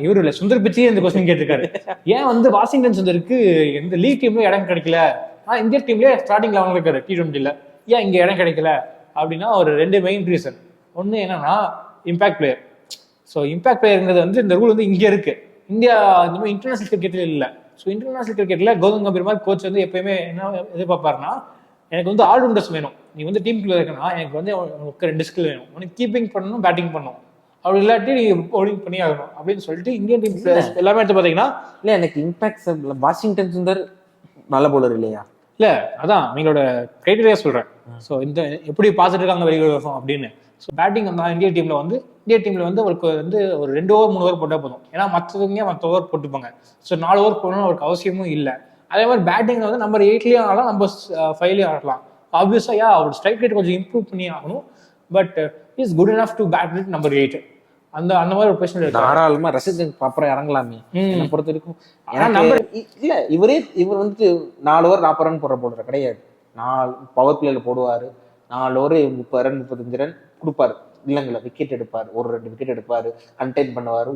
இவரு இல்ல சுந்தர் பிச்சையே இந்த கொஸ்டின் கேட்டிருக்காரு. ஏன் வந்து வாஷிங்டன் சுந்தருக்கு இந்த லீக் டீம்ல இடம் கிடைக்கல, இந்தியன் டீம்ல ஸ்டார்டிங் லெவன்ல இருக்காரு T20ல, ஏன் இங்க இடம் கிடைக்கல அப்படின்னா ஒரு ரெண்டு மெயின் ரீசன். ஒன்னு என்னன்னா இம்பாக்ட் பிளேயர். ஸோ இம்பாக்ட் பிளேயருங்கிறது வந்து இந்த ரூல் வந்து இங்க இருக்கு. இந்தியா இந்த மாதிரி இன்டர்நேஷனல் கிரிக்கெட்ல இல்ல. ஸோ இன்டர்நேஷனல் கிரிக்கெட்ல கௌதம் கம்பீர் மாதிரி கோச் வந்து எப்பயுமே என்ன எதிர்பார்ப்பாருன்னா, எனக்கு வந்து ஆல்ரவுண்டர்ஸ் வேணும். நீ வந்து டீமுக்குள்ள இருக்கனா எனக்கு வந்து உனக்கு ரெண்டு ஸ்கில் வேணும். உனக்கு கீப்பிங் பண்ணணும், பேட்டிங் பண்ணணும். அப்படி இல்லாட்டி நீ பவுலிங் பண்ணி ஆகணும் அப்படின்னு சொல்லிட்டு இந்தியன் டீம் பிளேயர்ஸ் எல்லாமே எடுத்து பாத்தீங்கன்னா இல்ல எனக்கு இம்பாக்ட் வாஷிங்டன் சுந்தர் நல்ல பவுலர் இல்லையா? இல்ல அதான் நீங்களோட கிரைட்டீரியா சொல்றேன். ஸோ இந்த எப்படி பார்த்துட்டு இருக்காங்க வெளியே அப்படின்னு. ஸோ பேட்டிங் வந்து இந்திய டீம்ல வந்து அவருக்கு வந்து ஒரு 2 ஓவர் 3 ஓவர் போட்டால் போதும். ஏன்னா மற்ற ஓவர் போட்டுப்பாங்க. ஸோ 4 ஓவர் போடணும்னு அவருக்கு அவசியமும் இல்லை. அதே மாதிரி பேட்டிங்ல வந்து நம்பர் 8லயும் ஆடலாம், நம்பர் 5லயும் ஆடலாம். ஆப்வியஸா அவர் ஸ்ட்ரைக் ரேட் கொஞ்சம் இம்ப்ரூவ் பண்ணி ஆகணும். But is good enough to bat with number 8. அந்த மாதிரி ஒரு பொசிஷன் இருக்கு. தாராளமா ரசித் அப்புறம் இறங்கலாமே என்ன பொறுத்த வரைக்கும். இவர் வந்துட்டு 4 ஓவர் 40 ரன் போடுற போடுற கிடையாது. 4 பவர் பிளேல போடுவாரு. 4 ஓவர் 30 ரன் 35 ரன் கொடுப்பாரு. இல்லைங்களா, விக்கெட் எடுப்பாரு, ஒரு 2 விக்கெட் எடுப்பாரு, கண்டெயின் பண்ணுவாரு.